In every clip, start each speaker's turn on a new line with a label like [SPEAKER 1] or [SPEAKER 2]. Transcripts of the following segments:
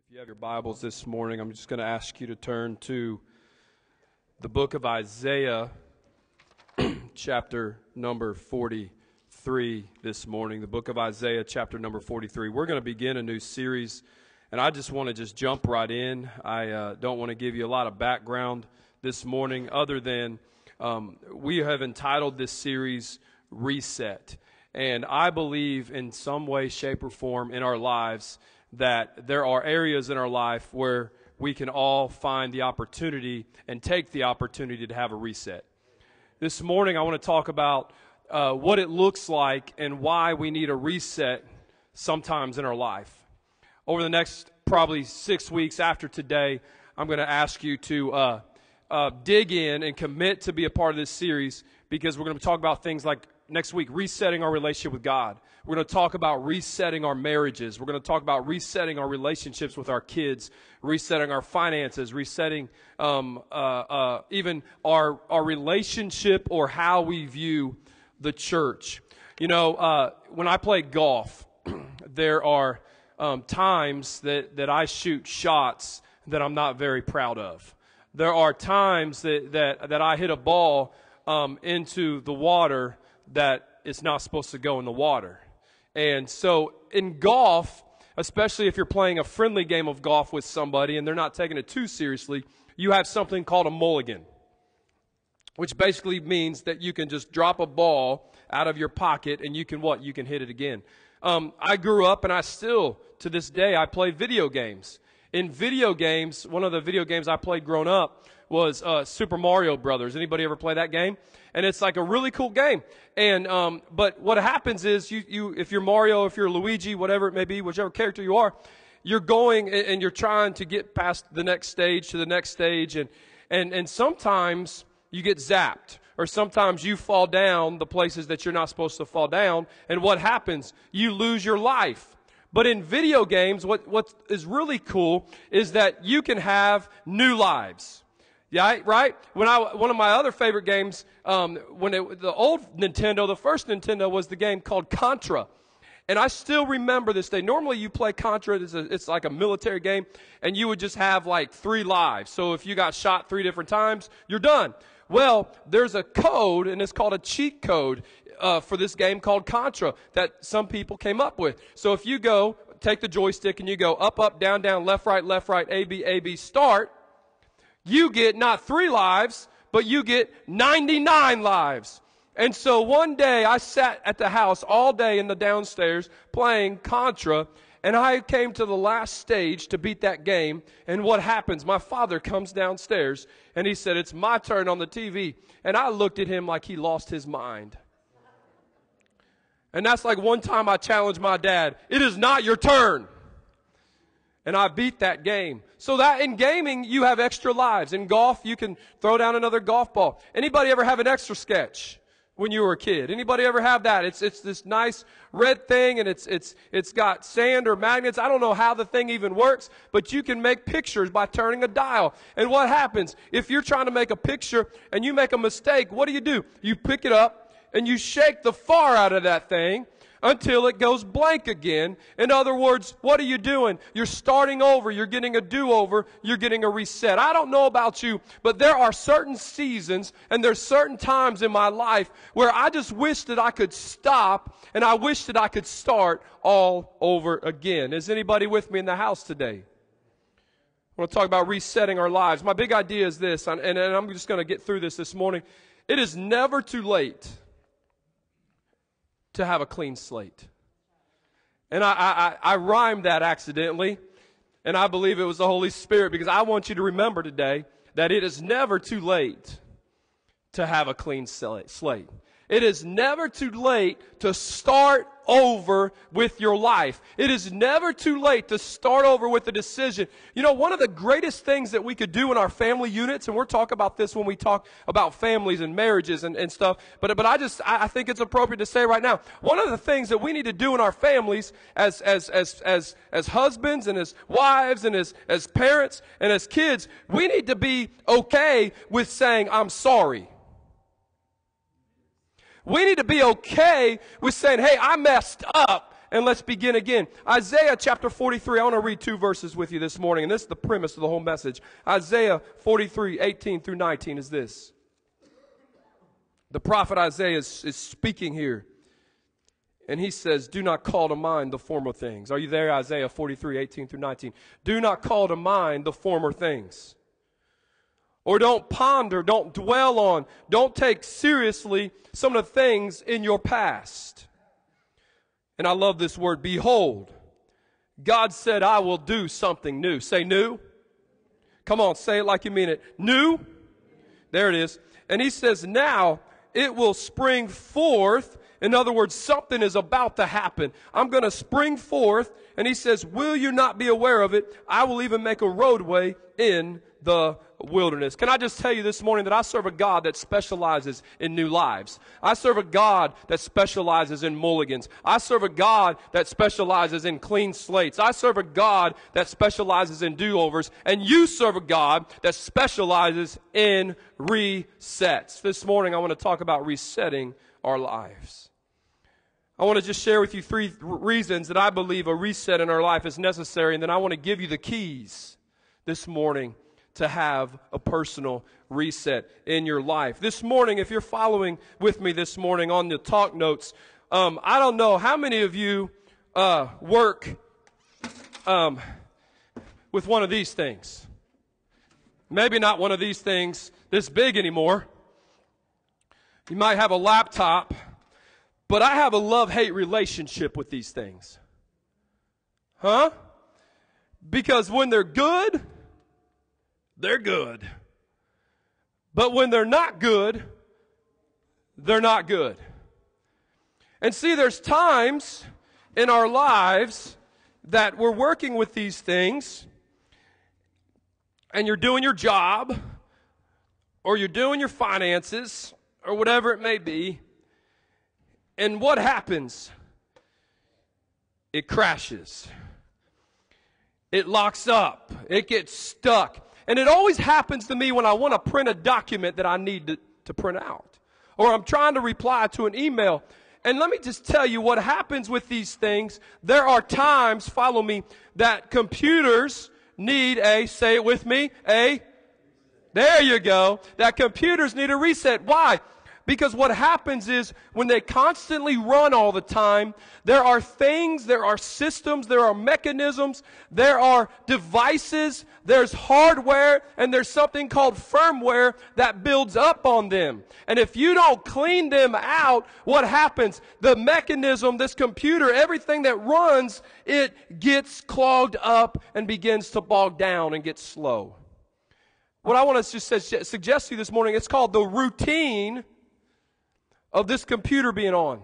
[SPEAKER 1] If you have your Bibles this morning, I'm just going to ask you to turn to the book of Isaiah, chapter number 43 this morning. The book of Isaiah, chapter number 43. We're going to begin a new series, and I just want to jump right in. I don't want to give you a lot of background this morning other than we have entitled this series, Reset. And I believe in some way, shape, or form in our lives that there are areas in our life where we can all find the opportunity and take the opportunity to have a reset. This morning I want to talk about what it looks like and why we need a reset sometimes in our life. Over the next probably 6 weeks after today, I'm going to ask you to dig in and commit to be a part of this series, because we're going to talk about things like next week, resetting our relationship with God. We're going to talk about resetting our marriages. We're going to talk about resetting our relationships with our kids, resetting our finances, resetting even our relationship or how we view the church. You know, when I play golf, there are times that I shoot shots that I'm not very proud of. There are times that I hit a ball into the water that it's not supposed to go in the water. And so in golf, especially if you're playing a friendly game of golf with somebody and they're not taking it too seriously, you have something called a mulligan, which basically means that you can just drop a ball out of your pocket and you can what? You can hit it again. I grew up, and I still, to this day, I play video games. In video games, one of the video games I played growing up was Super Mario Brothers. Anybody ever play that game? And it's like a really cool game. And but what happens is you if you're Mario, if you're Luigi, whatever it may be, whichever character you are, you're going and you're trying to get past the next stage to the next stage, and sometimes you get zapped, or sometimes you fall down the places that you're not supposed to fall down, and what happens? You lose your life. But in video games, what is really cool is that you can have new lives. Yeah, right? One of my other favorite games, the old Nintendo, the first Nintendo, was the game called Contra. And I still remember this day. Normally you play Contra, it's like a military game, and you would just have like 3 lives. So if you got shot 3 different times, you're done. Well, there's a code, and it's called a cheat code for this game called Contra that some people came up with. So if you go, take the joystick, and you go up, up, down, down, left, right, A, B, start, you get not 3 lives, but you get 99 lives. And so one day I sat at the house all day in the downstairs playing Contra, and I came to the last stage to beat that game. And what happens? My father comes downstairs, and he said, "It's my turn on the TV." And I looked at him like he lost his mind. And that's like one time I challenged my dad, "It is not your turn." And I beat that game. So that in gaming, you have extra lives. In golf, you can throw down another golf ball. Anybody ever have an extra sketch when you were a kid? Anybody ever have that? It's this nice red thing, and it's got sand or magnets. I don't know how the thing even works, but you can make pictures by turning a dial. And what happens? If you're trying to make a picture and you make a mistake, what do? You pick it up and you shake the far out of that thing until it goes blank again. In other words, what are you doing? You're starting over. You're getting a do-over. You're getting a reset. I don't know about you, but there are certain seasons and there's certain times in my life where I just wish that I could stop, and I wish that I could start all over again. Is anybody with me in the house today? I want to talk about resetting our lives. My big idea is this, and I'm just going to get through this morning. It is never too late to have a clean slate. And I rhymed that accidentally, and I believe it was the Holy Spirit, because I want you to remember today that it is never too late to have a clean slate. It is never too late to start over with your life. It is never too late to start over with a decision. You know, one of the greatest things that we could do in our family units, and we'll talk about this when we talk about families and marriages and stuff, but I think it's appropriate to say right now, one of the things that we need to do in our families as husbands and as wives and as parents and as kids, we need to be okay with saying, "I'm sorry." We need to be okay with saying, "Hey, I messed up, and let's begin again. Isaiah chapter 43. I want to read 2 verses with you this morning, and this is the premise of the whole message. Isaiah 43, 18 through 19 is this. The prophet Isaiah is speaking here. And he says, do not call to mind the former things. Are you there? Isaiah 43, 18 through 19. Do not call to mind the former things. Or don't ponder, don't dwell on, don't take seriously some of the things in your past. And I love this word, behold. God said, I will do something new. Say new. Come on, say it like you mean it. New. There it is. And he says, now it will spring forth. In other words, something is about to happen. I'm going to spring forth. And he says, will you not be aware of it? I will even make a roadway in the wilderness. Can I just tell you this morning that I serve a God that specializes in new lives. I serve a God that specializes in mulligans. I serve a God that specializes in clean slates. I serve a God that specializes in do-overs. And you serve a God that specializes in resets. This morning I want to talk about resetting our lives. I want to just share with you 3 reasons that I believe a reset in our life is necessary, and then I want to give you the keys this morning to have a personal reset in your life. This morning, if you're following with me this morning on the talk notes, I don't know how many of you work with one of these things. Maybe not one of these things this big anymore. You might have a laptop, but I have a love-hate relationship with these things. Huh? Because when they're good, they're good. But when they're not good, they're not good. And see, there's times in our lives that we're working with these things, and you're doing your job, or you're doing your finances, or whatever it may be, and what happens? It crashes. It locks up. It gets stuck. And it always happens to me when I want to print a document that I need to print out. Or I'm trying to reply to an email. And let me just tell you what happens with these things. There are times, follow me, that computers need say it with me, there you go, that computers need a reset. Why? Because what happens is when they constantly run all the time, there are things, there are systems, there are mechanisms, there are devices, there's hardware, and there's something called firmware that builds up on them. And if you don't clean them out, what happens? The mechanism, this computer, everything that runs, it gets clogged up and begins to bog down and get slow. What I want to just suggest to you this morning, it's called the routine of this computer being on.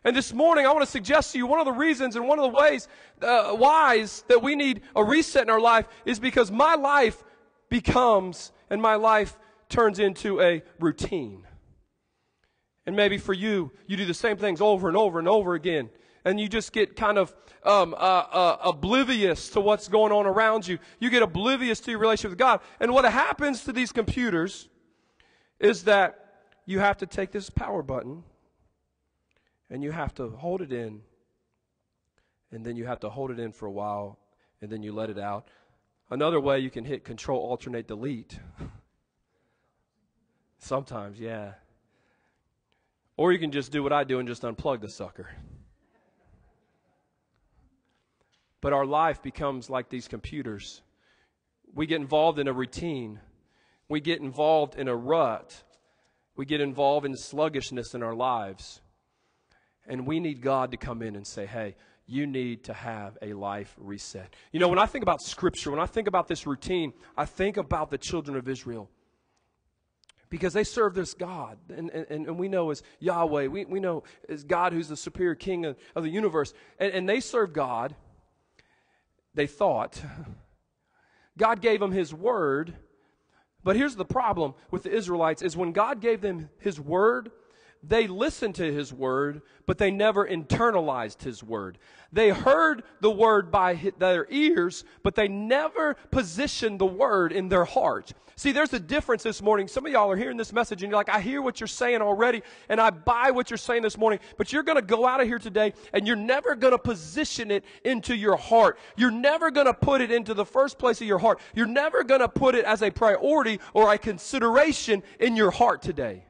[SPEAKER 1] And this morning, I want to suggest to you one of the reasons and one of the ways, whys that we need a reset in our life is because my life becomes, and my life turns into a routine. And maybe for you, you do the same things over and over and over again. And you just get kind of oblivious to what's going on around you. You get oblivious to your relationship with God. And what happens to these computers is that you have to take this power button and you have to hold it in, and then you have to hold it in for a while, and then you let it out. Another way, you can hit Control, Alternate, Delete. Sometimes, yeah. Or you can just do what I do and just unplug the sucker. But our life becomes like these computers. We get involved in a routine. We get involved in a rut. We get involved in sluggishness in our lives. And we need God to come in and say, hey, you need to have a life reset. You know, when I think about Scripture, when I think about this routine, I think about the children of Israel. Because they serve this God, and we know as Yahweh, we know as God who's the superior king of the universe. And they serve God, they thought. God gave them His Word. But here's the problem with the Israelites is when God gave them His Word, they listened to his word, but they never internalized his word. They heard the word by their ears, but they never positioned the word in their heart. See, there's a difference this morning. Some of y'all are hearing this message, and you're like, I hear what you're saying already, and I buy what you're saying this morning, but you're going to go out of here today, and you're never going to position it into your heart. You're never going to put it into the first place of your heart. You're never going to put it as a priority or a consideration in your heart today.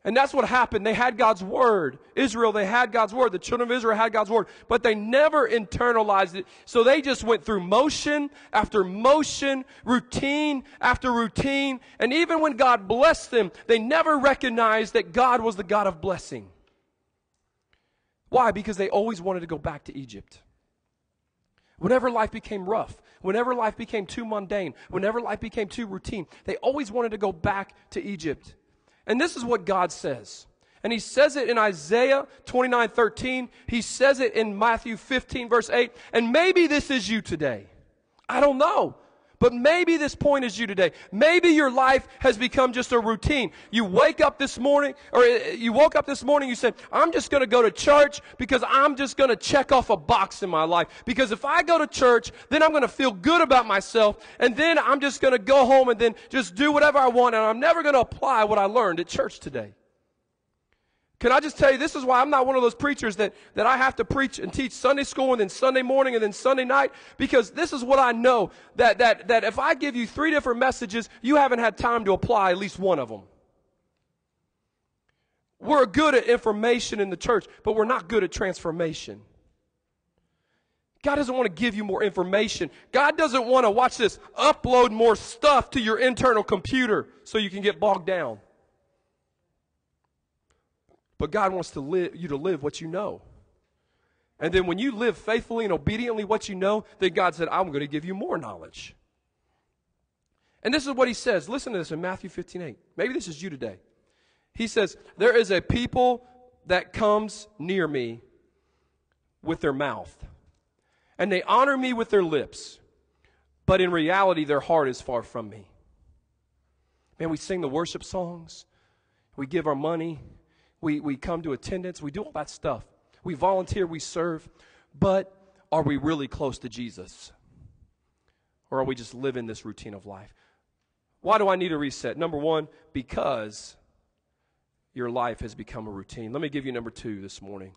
[SPEAKER 1] And that's what happened. They had God's word. Israel, they had God's word. The children of Israel had God's word. But they never internalized it. So they just went through motion after motion, routine after routine. And even when God blessed them, they never recognized that God was the God of blessing. Why? Because they always wanted to go back to Egypt. Whenever life became rough, whenever life became too mundane, whenever life became too routine, they always wanted to go back to Egypt. And this is what God says. And he says it in Isaiah 29:13. He says it in Matthew 15, verse 8. And maybe this is you today. I don't know. But maybe this point is you today. Maybe your life has become just a routine. You wake up this morning, or you woke up this morning, you said, I'm just going to go to church because I'm just going to check off a box in my life. Because if I go to church, then I'm going to feel good about myself, and then I'm just going to go home and then just do whatever I want, and I'm never going to apply what I learned at church today. Can I just tell you, this is why I'm not one of those preachers that I have to preach and teach Sunday school and then Sunday morning and then Sunday night, because this is what I know, that if I give you 3 different messages, you haven't had time to apply at least one of them. We're good at information in the church, but we're not good at transformation. God doesn't want to give you more information. God doesn't want to, watch this, upload more stuff to your internal computer so you can get bogged down. But God wants you to live what you know. And then when you live faithfully and obediently what you know, then God said, I'm going to give you more knowledge. And this is what he says. Listen to this in Matthew 15:8. Maybe this is you today. He says, there is a people that comes near me with their mouth, and they honor me with their lips, but in reality their heart is far from me. Man, we sing the worship songs. We give our money. We come to attendance. We do all that stuff. We volunteer. We serve. But are we really close to Jesus? Or are we just living this routine of life? Why do I need a reset? Number one, because your life has become a routine. Let me give you number 2 this morning.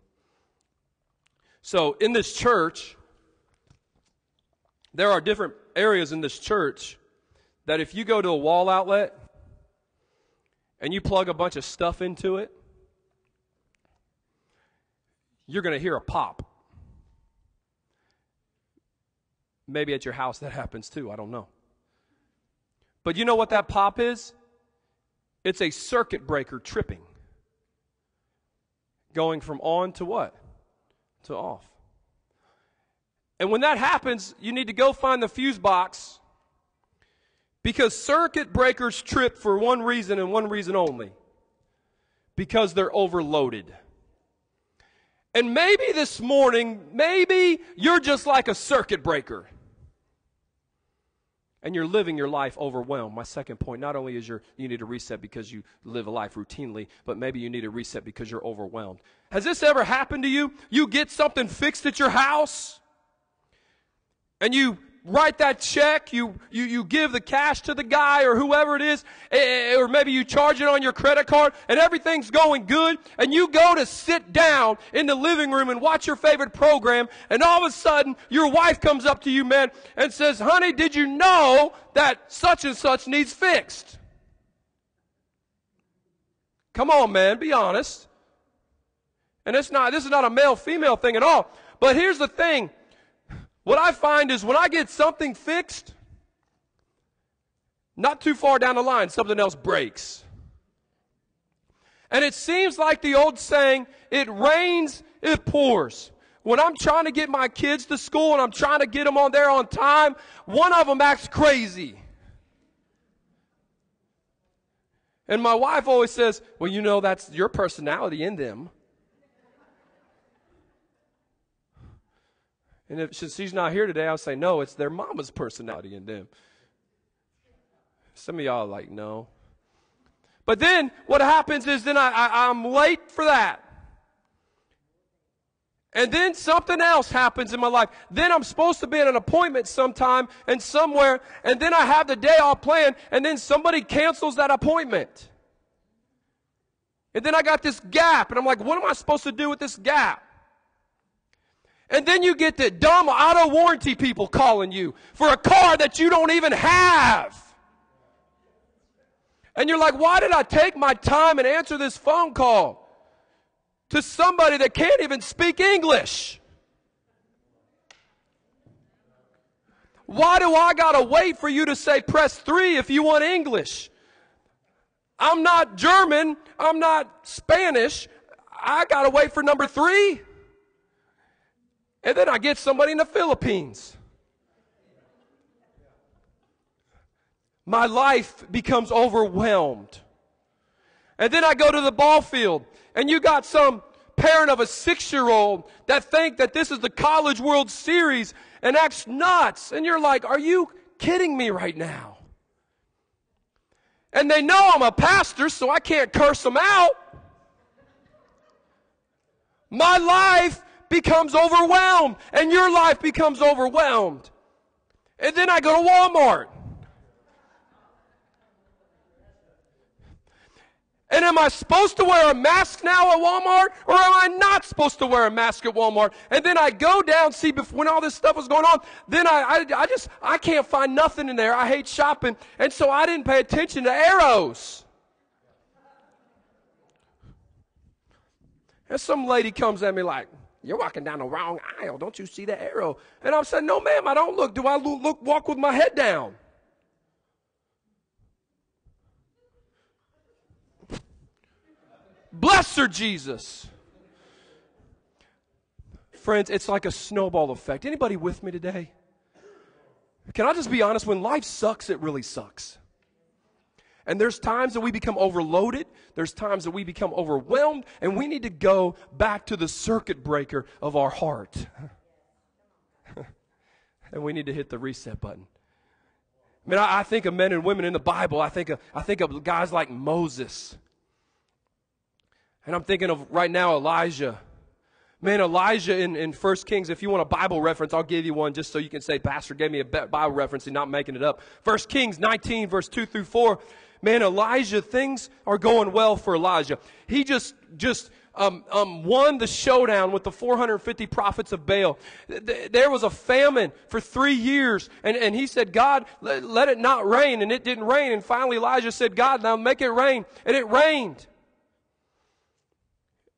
[SPEAKER 1] So in this church, there are different areas in this church that if you go to a wall outlet and you plug a bunch of stuff into it, you're going to hear a pop. Maybe at your house that happens too. I don't know. But you know what that pop is? It's a circuit breaker tripping. Going from on to what? To off. And when that happens, you need to go find the fuse box, because circuit breakers trip for one reason and one reason only. Because they're overloaded. And maybe this morning, maybe you're just like a circuit breaker. And you're living your life overwhelmed. My second point, not only is you need a reset because you live a life routinely, but maybe you need a reset because you're overwhelmed. Has this ever happened to you? You get something fixed at your house, and you write that check, you give the cash to the guy or whoever it is, or maybe you charge it on your credit card, and everything's going good, and you go to sit down in the living room and watch your favorite program, and all of a sudden, your wife comes up to you, man, and says, honey, did you know that such and such needs fixed? Come on, man, be honest. And this is not a male-female thing at all, but here's the thing. What I find is when I get something fixed, not too far down the line, something else breaks. And it seems like the old saying, it rains, it pours. When I'm trying to get my kids to school and I'm trying to get them on there on time, one of them acts crazy. And my wife always says, well, you know, that's your personality in them. And if she's not here today, I'll say, no, it's their mama's personality in them. Some of y'all are like, no. But then what happens is then I'm late for that. And then something else happens in my life. Then I'm supposed to be at an appointment sometime and somewhere, and then I have the day all planned, and then somebody cancels that appointment. And then I got this gap, and I'm like, what am I supposed to do with this gap? And then you get the dumb auto warranty people calling you for a car that you don't even have. And you're like, why did I take my time and answer this phone call to somebody that can't even speak English? Why do I gotta wait for you to say press 3 if you want English? I'm not German. I'm not Spanish. I gotta wait for number 3. And then I get somebody in the Philippines. My life becomes overwhelmed. And then I go to the ball field, and you got some parent of a 6-year-old that think that this is the College World Series and acts nuts. And you're like, are you kidding me right now? And they know I'm a pastor, so I can't curse them out. My life becomes overwhelmed, and your life becomes overwhelmed. And then I go to Walmart. And am I supposed to wear a mask now at Walmart, or am I not supposed to wear a mask at Walmart? And then I go down, see, when all this stuff was going on, then I can't find nothing in there. I hate shopping, and so I didn't pay attention to arrows. And some lady comes at me like, you're walking down the wrong aisle. Don't you see the arrow? And I'm saying, no, ma'am, I don't look. Do I walk with my head down? Bless her, Jesus. Friends, it's like a snowball effect. Anybody with me today? Can I just be honest? When life sucks, it really sucks. And there's times that we become overloaded. There's times that we become overwhelmed. And we need to go back to the circuit breaker of our heart. And we need to hit the reset button. I mean, I think of men and women in the Bible. I think of guys like Moses. And I'm thinking of right now Elijah. Man, Elijah in 1 Kings, if you want a Bible reference, I'll give you one just so you can say, Pastor gave me a Bible reference and not making it up. 1 Kings 19, verse 2 through 4. Man, Elijah, things are going well for Elijah. He just won the showdown with the 450 prophets of Baal. There was a famine for 3 years, and he said, God, let it not rain, and it didn't rain. And finally Elijah said, God, now make it rain, and it rained.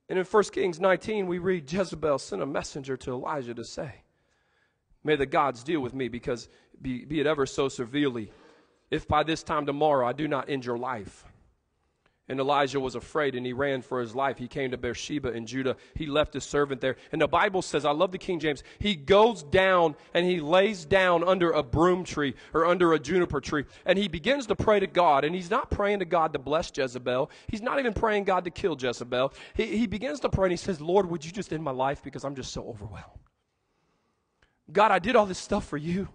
[SPEAKER 1] And in 1 Kings 19, we read, Jezebel sent a messenger to Elijah to say, may the gods deal with me, because be it ever so severely, if by this time tomorrow I do not end your life. And Elijah was afraid, and he ran for his life. He came to Beersheba in Judah. He left his servant there. And the Bible says, I love the King James, he goes down and he lays down under a broom tree or under a juniper tree. And he begins to pray to God. And he's not praying to God to bless Jezebel. He's not even praying God to kill Jezebel. He begins to pray and he says, Lord, would you just end my life, because I'm just so overwhelmed. God, I did all this stuff for you.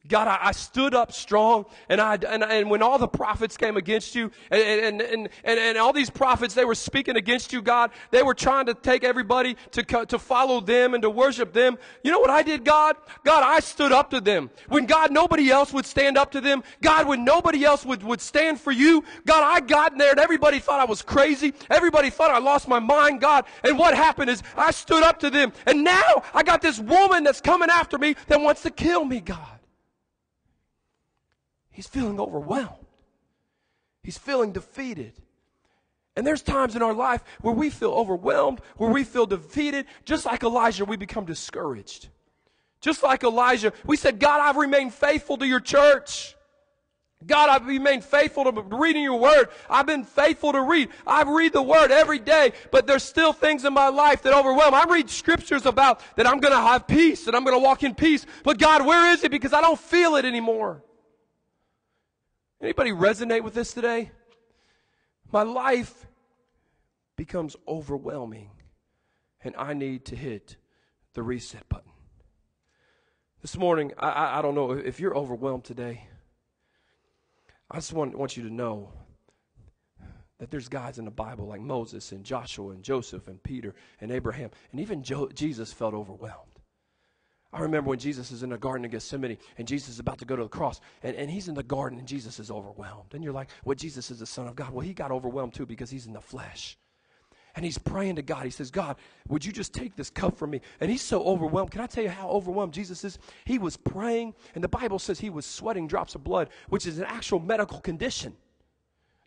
[SPEAKER 1] God, I stood up strong, and when all the prophets came against you, and all these prophets, they were speaking against you, God. They were trying to take everybody to follow them and to worship them. You know what I did, God? God, I stood up to them. When God, nobody else would stand up to them. God, when nobody else would stand for you. God, I got in there, and everybody thought I was crazy. Everybody thought I lost my mind, God. And what happened is I stood up to them, and now I got this woman that's coming after me that wants to kill me, God. He's feeling overwhelmed. He's feeling defeated. And there's times in our life where we feel overwhelmed, where we feel defeated. Just like Elijah, we become discouraged. Just like Elijah, we said, God, I've remained faithful to your church. God, I've remained faithful to reading your word. I've been faithful to read. I read the word every day, but there's still things in my life that overwhelm. I read scriptures about that I'm going to have peace, and I'm going to walk in peace. But God, where is it? Because I don't feel it anymore. Anybody resonate with this today? My life becomes overwhelming, and I need to hit the reset button. This morning, I don't know if you're overwhelmed today. I just want you to know that there's guys in the Bible like Moses and Joshua and Joseph and Peter and Abraham, and even Jesus felt overwhelmed. I remember when Jesus is in the Garden of Gethsemane and Jesus is about to go to the cross, and he's in the garden and Jesus is overwhelmed. And you're like, well, Jesus is the Son of God. Well, he got overwhelmed too because he's in the flesh. And he's praying to God. He says, God, would you just take this cup from me? And he's so overwhelmed. Can I tell you how overwhelmed Jesus is? He was praying, and the Bible says he was sweating drops of blood, which is an actual medical condition.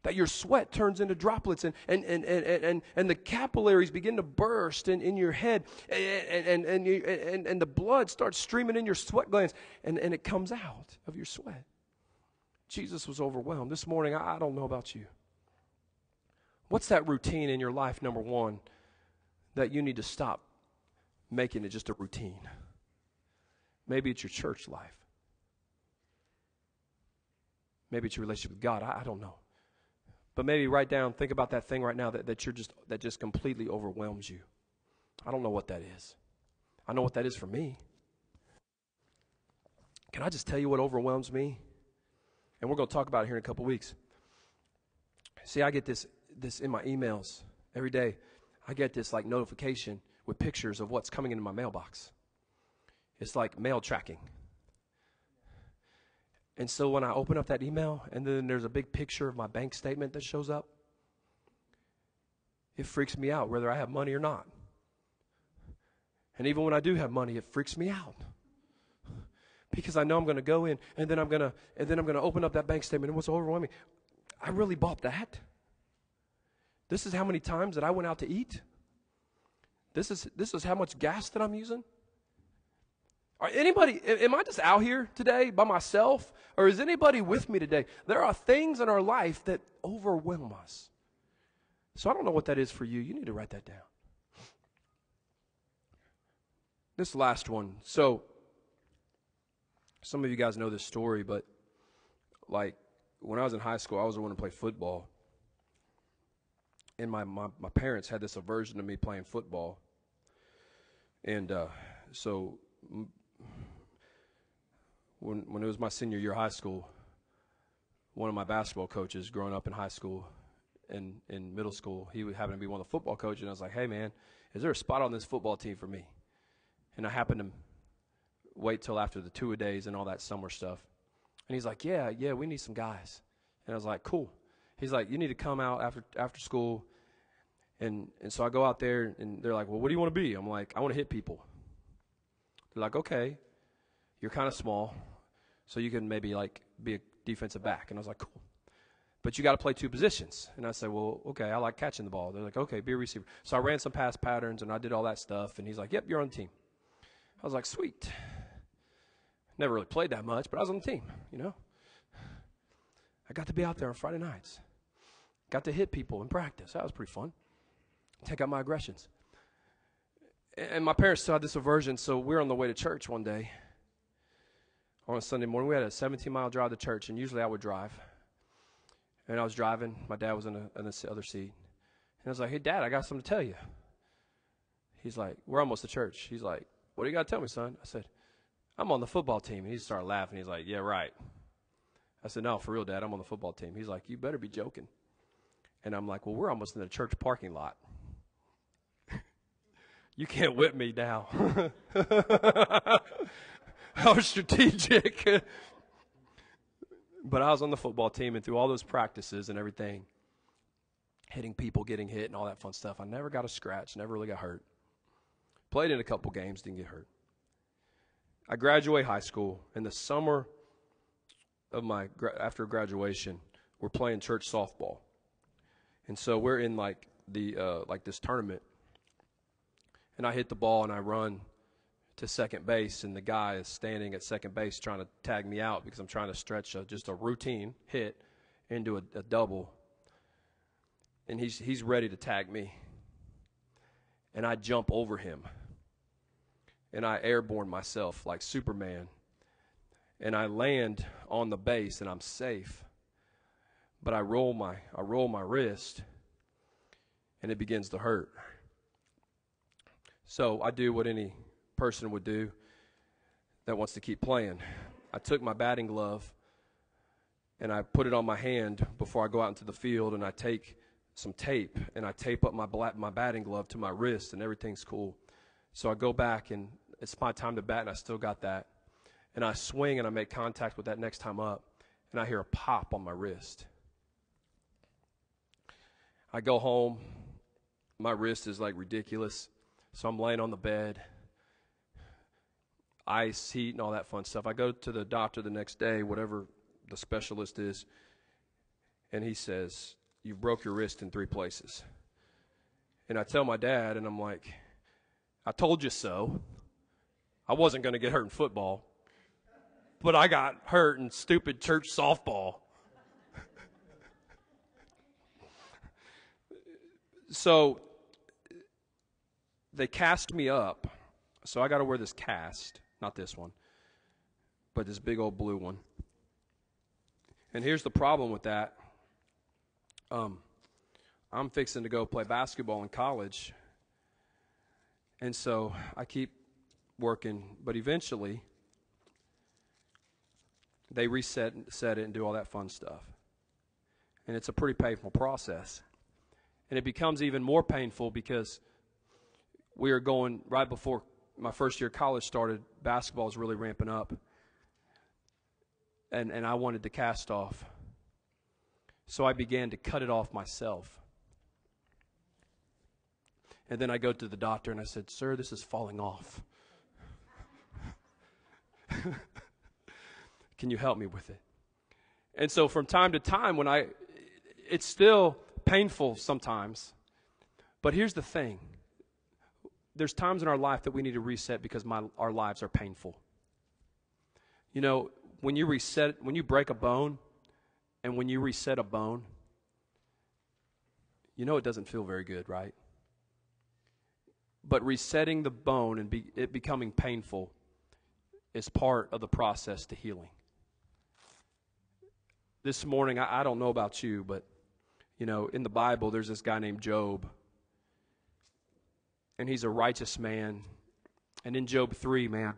[SPEAKER 1] That your sweat turns into droplets, and the capillaries begin to burst in your head, and the blood starts streaming in your sweat glands, and it comes out of your sweat. Jesus was overwhelmed. This morning, I don't know about you. What's that routine in your life, number one, that you need to stop making it just a routine? Maybe it's your church life. Maybe it's your relationship with God. I don't know. But maybe write down, think about that thing right now that just completely overwhelms you. I don't know what that is. I know what that is for me. Can I just tell you what overwhelms me? And we're going to talk about it here in a couple weeks. See, I get this in my emails every day. I get this like notification with pictures of what's coming into my mailbox. It's like mail tracking. And so when I open up that email and then there's a big picture of my bank statement that shows up, it freaks me out whether I have money or not. And even when I do have money, it freaks me out. Because I know I'm going to go in and then I'm going to open up that bank statement, and what's overwhelming? I really bought that. This is how many times that I went out to eat. This is how much gas that I'm using. Am I just out here today by myself, or is anybody with me today? There are things in our life that overwhelm us. So I don't know what that is for you. You need to write that down. This last one. So some of you guys know this story, but like when I was in high school, I was the one to play football. And my parents had this aversion to me playing football. And so when it was my senior year of high school, one of my basketball coaches growing up in high school and in middle school, he would happen to be one of the football coaches. And I was like, hey, man, is there a spot on this football team for me? And I happened to wait till after the two-a-days and all that summer stuff. And he's like, yeah, we need some guys. And I was like, cool. He's like, you need to come out after school. And so I go out there, and they're like, well, what do you want to be? I'm like, I want to hit people. They're like, okay, you're kind of small, so you can maybe like be a defensive back. And I was like, cool. But you got to play two positions. And I said, well, okay, I like catching the ball. They're like, okay, be a receiver. So I ran some pass patterns, and I did all that stuff. And he's like, yep, you're on the team. I was like, sweet. Never really played that much, but I was on the team, you know. I got to be out there on Friday nights. Got to hit people in practice. That was pretty fun. Take out my aggressions. And my parents still had this aversion, so we're on the way to church one day. On a Sunday morning, we had a 17-mile drive to church, and usually I would drive. And I was driving. My dad was in the other seat. And I was like, hey, Dad, I got something to tell you. He's like, we're almost to church. He's like, what do you got to tell me, son? I said, I'm on the football team. And he started laughing. He's like, yeah, right. I said, no, for real, Dad, I'm on the football team. He's like, you better be joking. And I'm like, well, we're almost in the church parking lot. You can't whip me now. I was strategic. But I was on the football team, and through all those practices and everything, hitting people, getting hit, and all that fun stuff, I never got a scratch, never really got hurt. Played in a couple games, didn't get hurt. I graduate high school. In the summer of after graduation, we're playing church softball. And so we're in like this tournament. And I hit the ball and I run to second base, and the guy is standing at second base trying to tag me out because I'm trying to stretch just a routine hit into a double. And he's ready to tag me. And I jump over him. And I airborne myself like Superman. And I land on the base, and I'm safe. But I roll my wrist, and it begins to hurt. So I do what any person would do that wants to keep playing. I took my batting glove, and I put it on my hand before I go out into the field, and I take some tape, and I tape up my batting glove to my wrist, and everything's cool. So I go back, and it's my time to bat, and I still got that. And I swing, and I make contact with that next time up, and I hear a pop on my wrist. I go home. My wrist is like ridiculous. So I'm laying on the bed, ice, heat, and all that fun stuff. I go to the doctor the next day, whatever the specialist is, and he says, "You broke your wrist in 3 places." And I tell my dad, and I'm like, "I told you so. I wasn't going to get hurt in football, but I got hurt in stupid church softball." So they cast me up. So I got to wear this cast, not this one, but this big old blue one. And here's the problem with that. I'm fixing to go play basketball in college. And so I keep working, but eventually they set it and do all that fun stuff. And it's a pretty painful process. And it becomes even more painful because we are going right before my first year of college started. Basketball was really ramping up. And I wanted the cast off. So I began to cut it off myself. And then I go to the doctor and I said, "Sir, this is falling off. Can you help me with it?" And so from time to time, it's still painful sometimes. But here's the thing. There's times in our life that we need to reset because our lives are painful. You know, when you break a bone and when you reset a bone, you know it doesn't feel very good, right? But resetting the bone and it becoming painful is part of the process to healing. This morning, I don't know about you, but, you know, in the Bible, there's this guy named Job. And he's a righteous man. And in Job 3, man,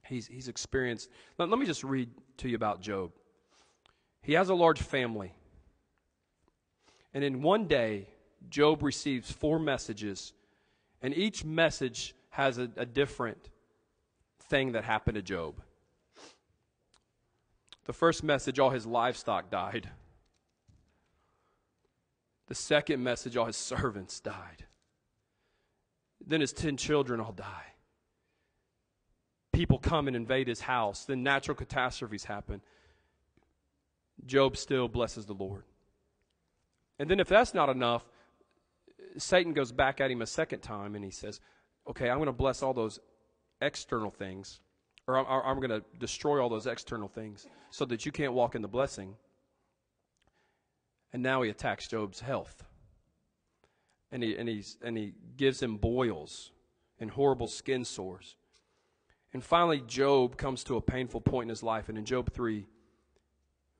[SPEAKER 1] he's experienced. Let me just read to you about Job. He has a large family. And in one day, Job receives 4 messages. And each message has a different thing that happened to Job. The first message, all his livestock died. The second message, all his servants died. Then his 10 children all die. People come and invade his house. Then natural catastrophes happen. Job still blesses the Lord. And then if that's not enough, Satan goes back at him a second time and he says, "Okay, I'm going to bless all those external things, or I'm going to destroy all those external things so that you can't walk in the blessing." And now he attacks Job's health. And he gives him boils and horrible skin sores. And finally, Job comes to a painful point in his life. And in Job 3,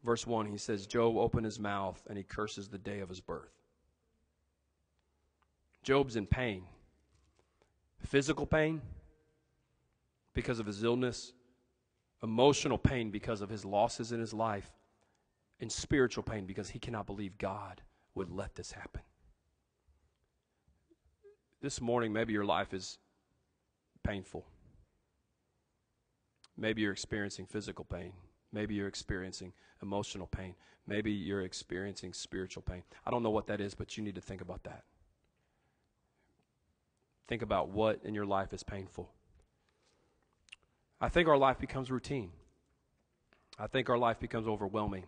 [SPEAKER 1] verse 1, he says, Job opened his mouth and he curses the day of his birth. Job's in pain. Physical pain because of his illness. Emotional pain because of his losses in his life. And spiritual pain because he cannot believe God would let this happen. This morning, maybe your life is painful. Maybe you're experiencing physical pain. Maybe you're experiencing emotional pain. Maybe you're experiencing spiritual pain. I don't know what that is, but you need to think about that. Think about what in your life is painful. I think our life becomes routine. I think our life becomes overwhelming.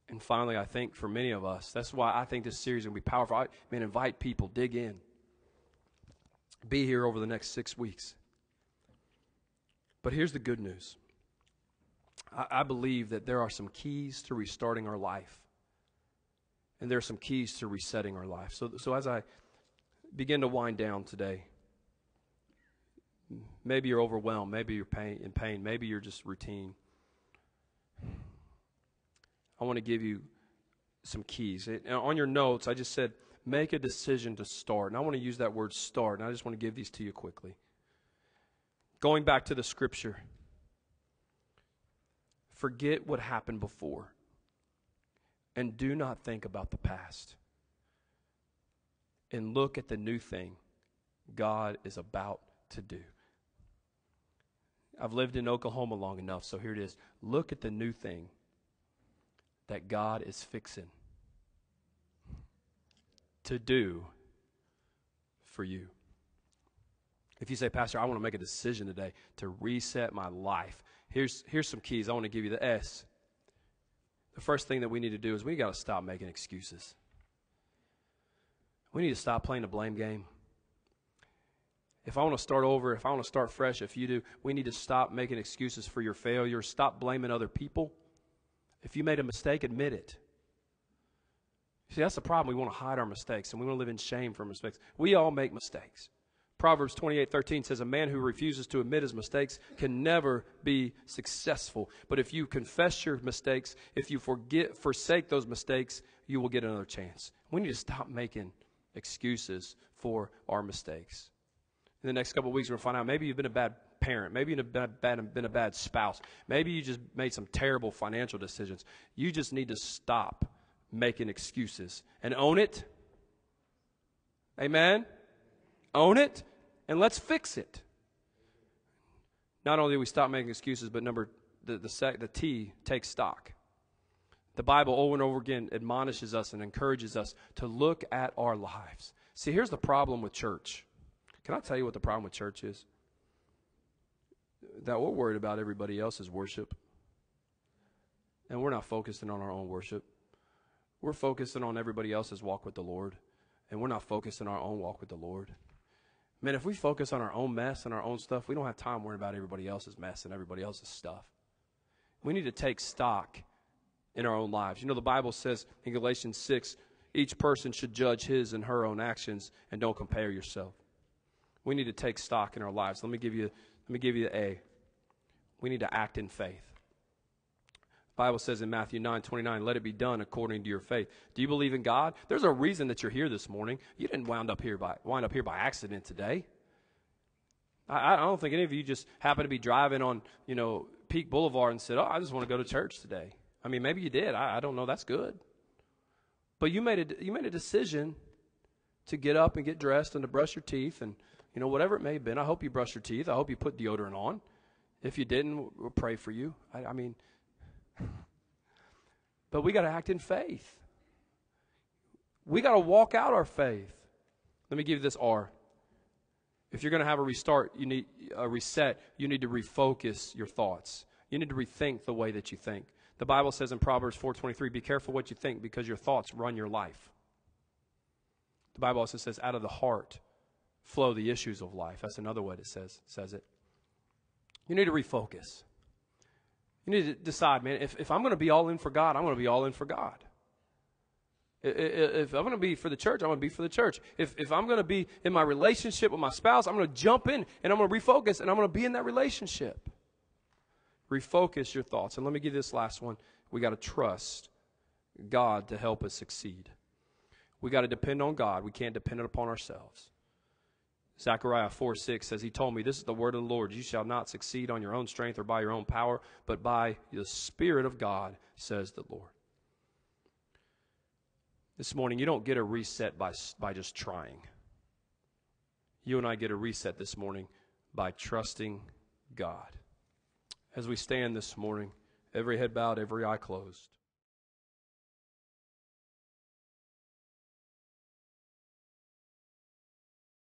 [SPEAKER 1] And finally, I think for many of us, that's why I think this series is going to be powerful. Invite people, dig in. Be here over the next 6 weeks. But here's the good news. I believe that there are some keys to restarting our life. And there are some keys to resetting our life. So as I begin to wind down today, maybe you're overwhelmed. Maybe you're in pain. Maybe you're just routine. I want to give you some keys. On your notes, I just said, make a decision to start. And I want to use that word start. And I just want to give these to you quickly. Going back to the scripture. Forget what happened before. And do not think about the past. and look at the new thing God is about to do. I've lived in Oklahoma long enough, so here it is. Look at the new thing that God is fixing to do for you. If you say, Pastor, I want to make a decision today to reset my life, here's some keys. I want to give you the S. The first thing that we need to do is we got to stop making excuses. We need to stop playing the blame game. If I want to start over, if I want to start fresh, if you do, we need to stop making excuses for your failures. Stop blaming other people. If you made a mistake, admit it. See, that's the problem. We want to hide our mistakes, and we want to live in shame for mistakes. We all make mistakes. Proverbs 28:13 says, a man who refuses to admit his mistakes can never be successful. But if you confess your mistakes, if you forsake those mistakes, you will get another chance. We need to stop making excuses for our mistakes. In the next couple of weeks, we're going to find out maybe you've been a bad parent. Maybe you've been a bad spouse. Maybe you just made some terrible financial decisions. You just need to stop making excuses and own it. Amen? Own it, and let's fix it. Not only do we stop making excuses, but the T, take stock. The Bible over and over again admonishes us and encourages us to look at our lives. See, here's the problem with church. Can I tell you what the problem with church is? That we're worried about everybody else's worship. And we're not focusing on our own worship. We're focusing on everybody else's walk with the Lord. And we're not focusing on our own walk with the Lord. Man, if we focus on our own mess and our own stuff, we don't have time worrying about everybody else's mess and everybody else's stuff. We need to take stock in our own lives. You know, the Bible says in Galatians 6, each person should judge his and her own actions, and don't compare yourself. We need to take stock in our lives. Let me give you the A. We need to act in faith. The Bible says in Matthew 9:29, let it be done according to your faith. Do you believe in God? There's a reason that you're here this morning. You didn't wind up here by accident today. I don't think any of you just happened to be driving on, Peak Boulevard and said, I just want to go to church today. I mean, maybe you did. I don't know. That's good. But you made a decision to get up and get dressed and to brush your teeth and, whatever it may have been. I hope you brushed your teeth. I hope you put deodorant on. If you didn't, we'll pray for you. But we got to act in faith. We got to walk out our faith. Let me give you this R. If you're going to have a restart, you need a reset. You need to refocus your thoughts. You need to rethink the way that you think. The Bible says in Proverbs 4:23, be careful what you think because your thoughts run your life. The Bible also says out of the heart flow the issues of life. That's another way it says it. You need to refocus. You need to decide, man, if I'm going to be all in for God, I'm going to be all in for God. If I'm going to be for the church, I'm going to be for the church. If I'm going to be in my relationship with my spouse, I'm going to jump in and I'm going to refocus and I'm going to be in that relationship. Refocus your thoughts. And let me give you this last one. We got to trust God to help us succeed. We got to depend on God. We can't depend upon ourselves. Zechariah 4:6 says, he told me, this is the word of the Lord. You shall not succeed on your own strength or by your own power, but by the Spirit of God, says the Lord. This morning, you don't get a reset by just trying. You and I get a reset this morning by trusting God. As we stand this morning, every head bowed, every eye closed.